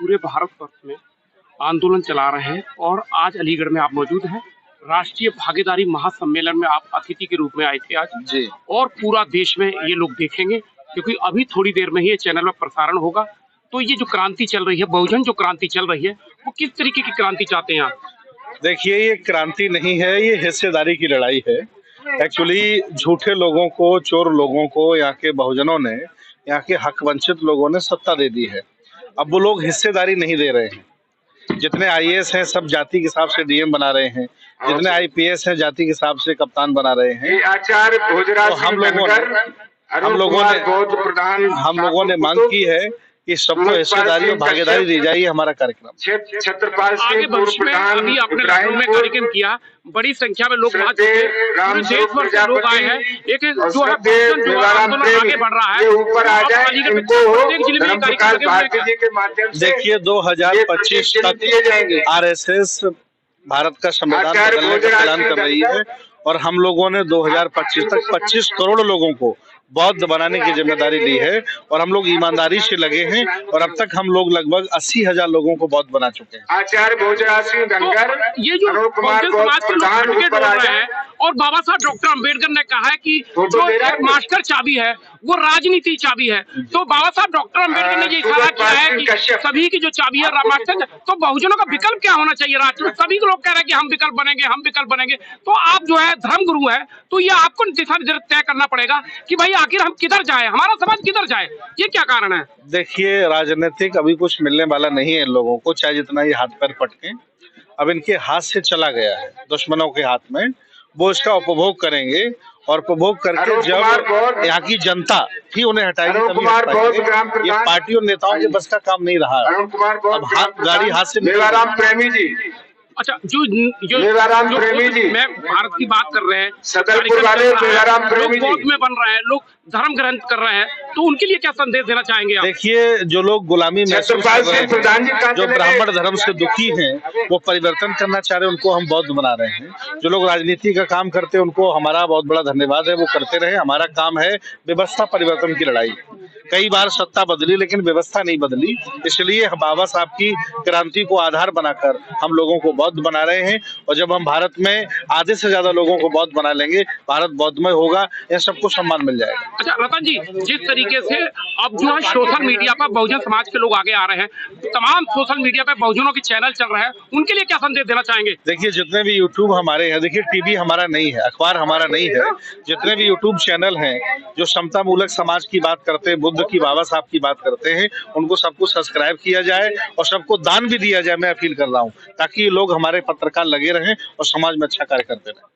पूरे भारतवर्ष में आंदोलन चला रहे हैं और आज अलीगढ़ में आप मौजूद हैं। राष्ट्रीय भागीदारी महासम्मेलन में आप अतिथि के रूप में आए थे आज जी। और पूरा देश में ये लोग देखेंगे क्योंकि अभी थोड़ी देर में ही ये चैनल में प्रसारण होगा। तो ये जो क्रांति चल रही है, बहुजन जो क्रांति चल रही है, वो किस तरीके की क्रांति चाहते हैं आप? देखिए, ये क्रांति नहीं है, ये हिस्सेदारी की लड़ाई है। एक्चुअली झूठे लोगों को, चोर लोगों को यहाँ के बहुजनों ने, यहाँ के हक वंचित लोगों ने सत्ता दे दी है। अब वो लोग हिस्सेदारी नहीं दे रहे हैं। जितने आईएएस हैं सब जाति के हिसाब से डीएम बना रहे हैं, जितने आईपीएस हैं जाति के हिसाब से कप्तान बना रहे हैं। तो हम लोगों ने मांग की है कि सबको हिस्सेदारी और भागीदारी दी जाए। हमारा कार्यक्रम आगे भविष्य में अभी आपने लखनऊ में कार्यक्रम किया, बड़ी संख्या में लोग वहाँ देश भर से लोग आए हैं। एक जो है जो आंदोलन आगे बढ़ रहा है, प्रत्येक जिले में कार्यक्रम। देखिए, 2025 तक आरएसएस भारत का संविधान बदलने का ऐलान कर रही है और हम लोगों ने 2025 तक 25 करोड़ लोगों को बौद्ध बनाने की जिम्मेदारी ली है और हम लोग ईमानदारी से लगे हैं और अब तक हम लोग लगभग 80,000 लोगों को बौद्ध बना चुके हैं। आचार्य भोजराज सिंह धनगर, ये जो बहुजन समाज के लोग एडवोकेट बोल रहे हैं और बाबा साहब डॉक्टर अम्बेडकर ने कहा है कि जो एक मास्टर चाबी है वो राजनीति चाबी है। तो बाबा साहब डॉक्टर अम्बेडकर ने ये इशारा किया है कि सभी की जो चाबी है मास्टर, तो बहुजनों का विकल्प क्या होना चाहिए राष्ट्र में? सभी लोग कह रहे हैं कि हम विकल्प बनेंगे, हम विकल्प बनेंगे। तो आप जो है धर्म गुरु है, तो ये आपको दिशा तय करना पड़ेगा कि भाई आखिर हम किधर जाए, हमारा समाज किधर जाए, ये क्या कारण है? देखिए, राजनीतिक अभी कुछ मिलने वाला नहीं है इन लोगों को, चाहे जितना ये हाथ पैर पटके। अब इनके हाथ से चला गया है, दुश्मनों के हाथ में। वो इसका उपभोग करेंगे और उपभोग करके जब यहाँ की जनता ही उन्हें हटाएगी तभी हट पाएंगे। ये पार्टी और नेताओं के बस का काम नहीं रहा। अब गाड़ी हाथ से प्रेमी जी, अच्छा, जो प्रेमी जी मैं भारत की बात कर रहे हैं, लोग बौद्ध में बन रहे हैं, लोग धर्म ग्रंथ कर रहे हैं, तो उनके लिए क्या संदेश देना चाहेंगे आप? देखिए, जो लोग गुलामी महसूस कर रहे हैं, जो ब्राह्मण धर्म से दुखी हैं, वो परिवर्तन करना चाह रहे हैं, उनको हम बौद्ध बना रहे हैं। जो लोग राजनीति का काम करते हैं उनको हमारा बहुत बड़ा धन्यवाद है, वो करते रहे। हमारा काम है व्यवस्था परिवर्तन की लड़ाई। कई बार सत्ता बदली लेकिन व्यवस्था नहीं बदली, इसलिए बाबा साहब की क्रांति को आधार बनाकर हम लोगों को बौद्ध बना रहे हैं। और जब हम भारत में आधे से ज्यादा लोगों को बौद्ध बना लेंगे, भारत बौद्धमय होगा, यह सबको सम्मान मिल जाएगा। अच्छा रतन जी, जिस तरीके से अब जो है सोशल मीडिया पर बहुजन समाज के लोग आगे आ रहे हैं, तमाम सोशल मीडिया पर बहुजनों के चैनल चल रहे हैं, उनके लिए क्या संदेश देना चाहेंगे? देखिए, जितने भी यूट्यूब हमारे हैं, देखिए टीवी हमारा नहीं है, अखबार हमारा नहीं है, जितने भी यूट्यूब चैनल हैं जो समता मूलक समाज की बात करते हैं, बुद्ध की, बाबा साहब की बात करते हैं, उनको सबको सब्सक्राइब किया जाए और सबको दान भी दिया जाए। मैं अपील कर रहा हूँ ताकि लोग हमारे पत्रकार लगे रहें और समाज में अच्छा कार्य करते रहें।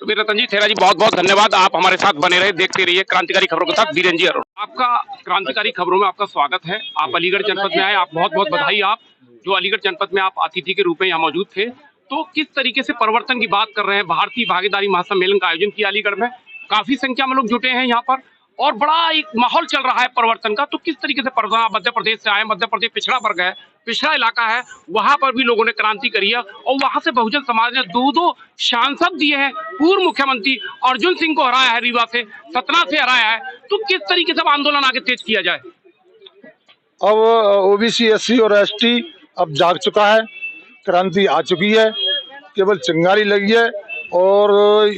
सुबीर रतन जी, थेरा जी, बहुत बहुत धन्यवाद। आप हमारे साथ बने रहे, देखते रहिए क्रांतिकारी खबरों के साथ बीरेन जी अरोड़। आपका क्रांतिकारी खबरों में आपका स्वागत है। आप अलीगढ़ जनपद में आए, आप बहुत बहुत बधाई। आप जो अलीगढ़ जनपद में आप अतिथि के रूप में यहाँ मौजूद थे, तो किस तरीके से परिवर्तन की बात कर रहे हैं? भारतीय भागीदारी महासम्मेलन का आयोजन किया अलीगढ़ में, काफी संख्या में लोग जुटे हैं यहाँ पर और बड़ा एक माहौल चल रहा है परिवर्तन का। तो किस तरीके से मध्य प्रदेश से आए, मध्य प्रदेश पिछड़ा वर्ग है, पिछड़ा इलाका है, वहां पर भी लोगों ने क्रांति करी है और वहां से बहुजन समाज ने दो सांसद दिए हैं। पूर्व मुख्यमंत्री अर्जुन सिंह को हराया है, रीवा से, सतना से हराया है। तो किस तरीके से आंदोलन आगे तेज किया जाए? अब ओबीसी, एससी और एसटी अब जाग चुका है, क्रांति आ चुकी है, केवल चिंगारी लगी है। और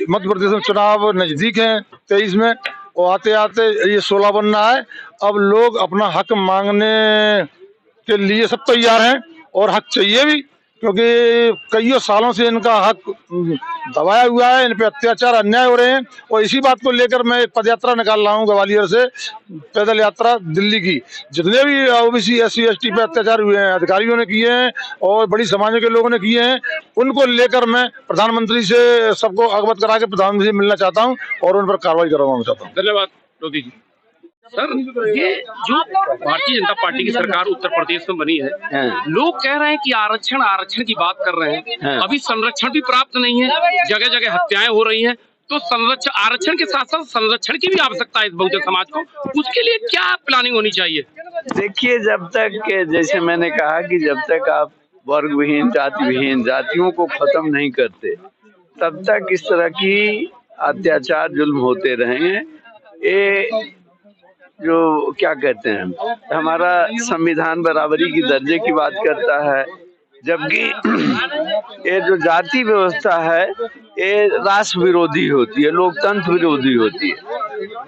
मध्य प्रदेश में चुनाव नजदीक है 23 में, और आते आते ये 16 बनना है। अब लोग अपना हक मांगने के लिए सब तैयार हैं और हक चाहिए भी, क्योंकि कई सालों से इनका हक दबाया हुआ है, इन पे अत्याचार अन्याय हो रहे हैं। और इसी बात को लेकर मैं एक पद यात्रा निकाल रहा हूँ ग्वालियर से, पैदल यात्रा दिल्ली की। जितने भी ओबीसी, एससी, एसटी पे अत्याचार हुए हैं, अधिकारियों ने किए हैं और बड़ी समाज के लोगों ने किए हैं, उनको लेकर मैं प्रधानमंत्री से सबको अवगत करा के प्रधानमंत्री से मिलना चाहता हूँ और उन पर कार्रवाई करवाना चाहता हूँ। धन्यवाद मोदी जी। सर, ये जो भारतीय जनता पार्टी की सरकार उत्तर प्रदेश में बनी है, लोग कह रहे हैं कि आरक्षण की बात कर रहे हैं, अभी संरक्षण भी प्राप्त नहीं है, जगह जगह हत्याएं हो रही हैं। तो आरक्षण के साथ साथ संरक्षण की भी आवश्यकता है इस बहुजन समाज को, उसके लिए क्या प्लानिंग होनी चाहिए? देखिए, जब तक, जैसे मैंने कहा कि जब तक आप वर्ग विहीन, जाति विहीन जातियों को खत्म नहीं करते, तब तक इस तरह की अत्याचार जुल्म होते रहे हैं। ये जो क्या कहते हैं, हमारा संविधान बराबरी की दर्जे की बात करता है, जबकि ये जो जाति व्यवस्था है ये राष्ट्र विरोधी होती है, लोकतंत्र विरोधी होती है।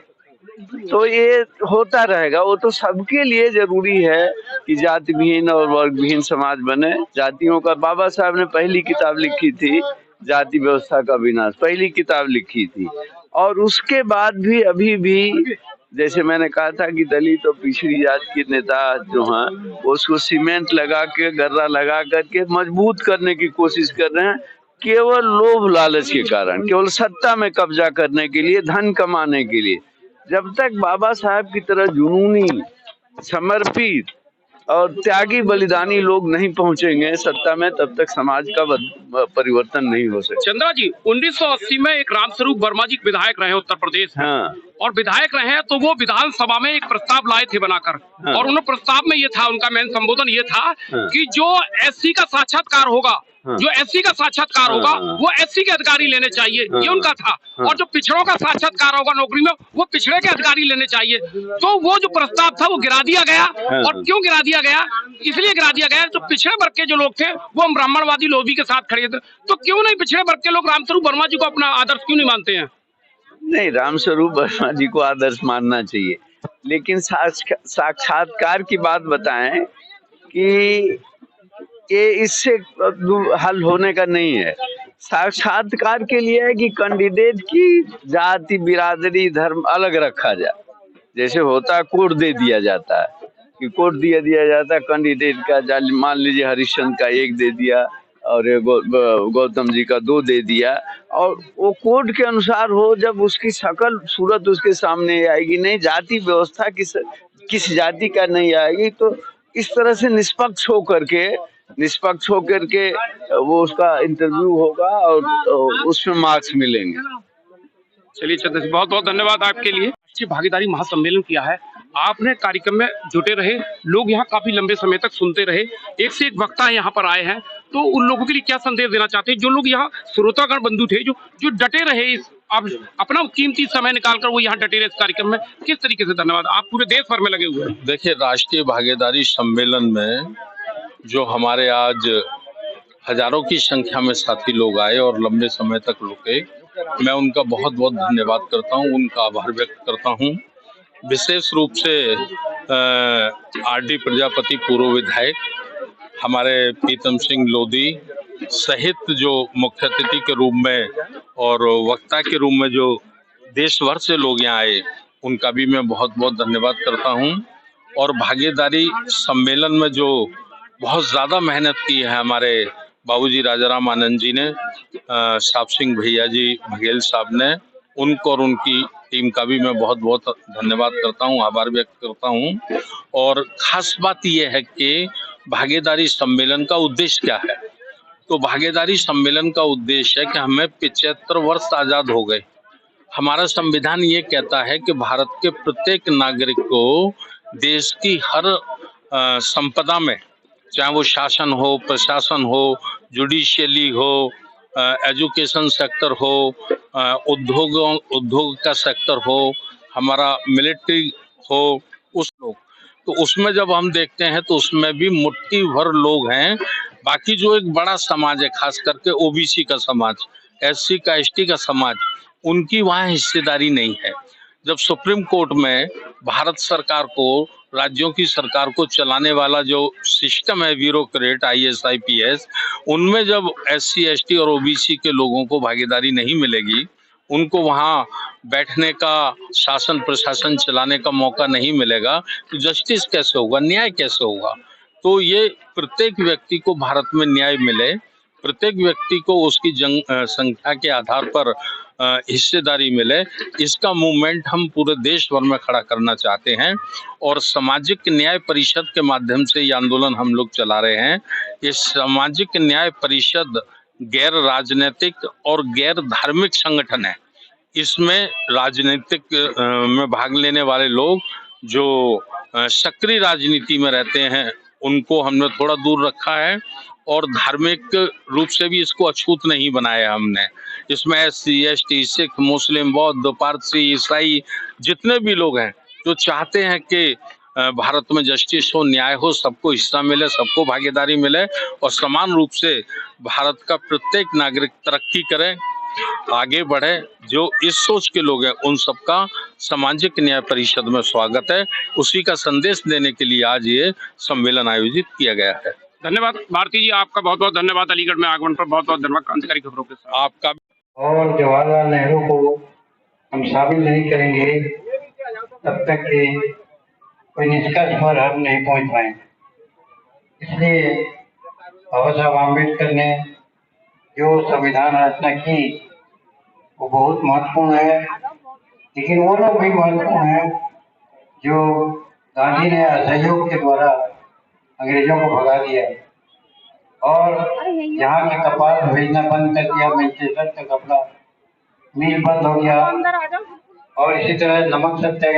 तो ये होता रहेगा। वो तो सबके लिए जरूरी है कि जाति विहीन और वर्ग विहीन समाज बने। जातियों का बाबा साहब ने पहली किताब लिखी थी, जाति व्यवस्था का विनाश, पहली किताब लिखी थी। और उसके बाद भी अभी भी जैसे मैंने कहा था कि दलित और पिछड़ी जात के नेता जो हैं वो उसको सीमेंट लगा के, गर्रा लगा करके मजबूत करने की कोशिश कर रहे हैं, केवल लोभ लालच के कारण, केवल सत्ता में कब्जा करने के लिए, धन कमाने के लिए। जब तक बाबा साहब की तरह जुनूनी, समर्पित और त्यागी बलिदानी लोग नहीं पहुंचेंगे सत्ता में, तब तक समाज का परिवर्तन नहीं हो सकता। चंद्रा जी, 1980 में एक रामस्वरूप वर्मा जी विधायक रहे उत्तर प्रदेश में। हाँ। और विधायक रहे तो वो विधानसभा में एक प्रस्ताव लाए थे बनाकर। हाँ। और उन प्रस्ताव में ये था, उनका मेन संबोधन ये था कि जो एससी का साक्षात्कार होगा, जो एससी का साक्षात्कार होगा वो एससी के अधिकारी लेने चाहिए, ये उनका था। और जो पिछड़ों का साक्षात्कार होगा नौकरी में, वो पिछड़े के अधिकारी लेने चाहिए। तो वो जो प्रस्ताव था वो गिरा दिया गया। और क्यों गिरा दिया गया? इसलिए गिरा दिया गया, जो पिछड़े वर्ग के जो लोग थे वो हम ब्राह्मणवादी लोभी के साथ खड़े थे। तो क्यों नहीं पिछड़े वर्ग के लोग रामस्वरूप वर्मा जी को अपना आदर्श क्यों नहीं मानते हैं? नहीं, रामस्वरूप वर्मा जी को आदर्श मानना चाहिए, लेकिन साक्षात्कार की बात बताएं कि ये इससे हल होने का नहीं है। साक्षात्कार के लिए है कि कैंडिडेट की जाति, बिरादरी, धर्म अलग रखा जाए। जैसे होता है कोड दे दिया जाता है कि कोड दिया जाता है कैंडिडेट का, मान लीजिए हरिश्चंद्र का 1 दे दिया और गौतम जी का 2 दे दिया, और वो कोड के अनुसार हो। जब उसकी शकल सूरत उसके सामने आएगी, नहीं जाति व्यवस्था किस जाति का नहीं आएगी, तो इस तरह से निष्पक्ष होकर के वो उसका इंटरव्यू होगा और उसमें मार्क्स मिलेंगे। चलिए चंद्र जी, बहुत बहुत धन्यवाद आपके लिए। अच्छी भागीदारी महासम्मेलन किया है आपने, कार्यक्रम में जुटे रहे, लोग यहाँ काफी लंबे समय तक सुनते रहे, एक से एक वक्ता यहाँ पर आए हैं। तो उन लोगों के लिए क्या संदेश देना चाहते हैं जो लोग यहाँ श्रोतागण बंधु थे, जो डटे रहे, अब अपना कीमती समय निकालकर वो यहाँ डटे रहे इस कार्यक्रम में, किस तरीके से धन्यवाद? आप पूरे देश भर में लगे हुए हैं। देखिए, राष्ट्रीय भागीदारी सम्मेलन में जो हमारे आज हजारों की संख्या में साथी लोग आए और लंबे समय तक रुके, मैं उनका बहुत बहुत धन्यवाद करता हूं, उनका आभार व्यक्त करता हूं। विशेष रूप से आरडी प्रजापति पूर्व विधायक, हमारे प्रीतम सिंह लोधी सहित जो मुख्य अतिथि के रूप में और वक्ता के रूप में जो देश भर से लोग यहाँ आए, उनका भी मैं बहुत बहुत धन्यवाद करता हूँ। और भागीदारी सम्मेलन में जो बहुत ज़्यादा मेहनत की है हमारे बाबूजी राजाराम आनंद जी ने, साहब सिंह भैया जी बघेल साहब ने, उनको और उनकी टीम का भी मैं बहुत बहुत धन्यवाद करता हूं, आभार व्यक्त करता हूं। और खास बात यह है कि भागीदारी सम्मेलन का उद्देश्य क्या है। तो भागीदारी सम्मेलन का उद्देश्य है कि हमें 75 वर्ष आज़ाद हो गए। हमारा संविधान ये कहता है कि भारत के प्रत्येक नागरिक को देश की हर संपदा में, चाहे वो शासन हो, प्रशासन हो, जुडिशियली हो, एजुकेशन सेक्टर हो, उद्योग का सेक्टर हो, हमारा मिलिट्री हो, तो उसमें जब हम देखते हैं तो उसमें भी मुट्ठी भर लोग हैं। बाकी जो एक बड़ा समाज है, खास करके ओबीसी का समाज, एससी का, एसटी का समाज, उनकी वहाँ हिस्सेदारी नहीं है। जब सुप्रीम कोर्ट में भारत सरकार को, राज्यों की सरकार को चलाने वाला जो सिस्टम है, ब्यूरोक्रेट, IAS IPS, उनमें जब SC ST और OBC के लोगों को भागीदारी नहीं मिलेगी, उनको वहाँ बैठने का, शासन प्रशासन चलाने का मौका नहीं मिलेगा, तो जस्टिस कैसे होगा, न्याय कैसे होगा। तो ये प्रत्येक व्यक्ति को भारत में न्याय मिले, प्रत्येक व्यक्ति को उसकी संख्या के आधार पर हिस्सेदारी मिले, इसका मूवमेंट हम पूरे देश भर में खड़ा करना चाहते हैं। और सामाजिक न्याय परिषद के माध्यम से ये आंदोलन हम लोग चला रहे हैं। ये सामाजिक न्याय परिषद गैर राजनीतिक और गैर धार्मिक संगठन है। इसमें राजनीतिक में भाग लेने वाले लोग जो सक्रिय राजनीति में रहते हैं, उनको हमने थोड़ा दूर रखा है, और धार्मिक रूप से भी इसको अछूत नहीं बनाया हमने। इसमें SC ST, सिख, मुस्लिम, बौद्ध, पारसी, ईसाई जितने भी लोग हैं, जो चाहते हैं कि भारत में जस्टिस हो, न्याय हो, सबको हिस्सा मिले, सबको भागीदारी मिले और समान रूप से भारत का प्रत्येक नागरिक तरक्की करे, आगे बढ़े। जो इस सोच के लोग हैं उन सबका सामाजिक न्याय परिषद में स्वागत है। उसी का संदेश देने के लिए आज ये सम्मेलन आयोजित किया गया है। धन्यवाद भारती जी, आपका बहुत बहुत धन्यवाद। अलीगढ़ में आगमन पर बहुत बहुत धन्यवाद। क्रांतिकारी खबरों के साथ आपका और जवाहरलाल नेहरू को हम शामिल नहीं करेंगे तब तक कि कोई निष्कर्ष पर हम नहीं पहुंच पाएंगे। इसलिए बाबा साहब आम्बेडकर ने जो संविधान रचना की वो बहुत महत्वपूर्ण है, लेकिन वो लोग भी महत्वपूर्ण हैं जो गांधी ने असहयोग के द्वारा अंग्रेजों को भगा दिया और यहाँ के कपास भेजना बंद कर दिया, मैनचेस्टर का कपड़ा मिल बंद हो गया और इसी तरह नमक सत्याग्रह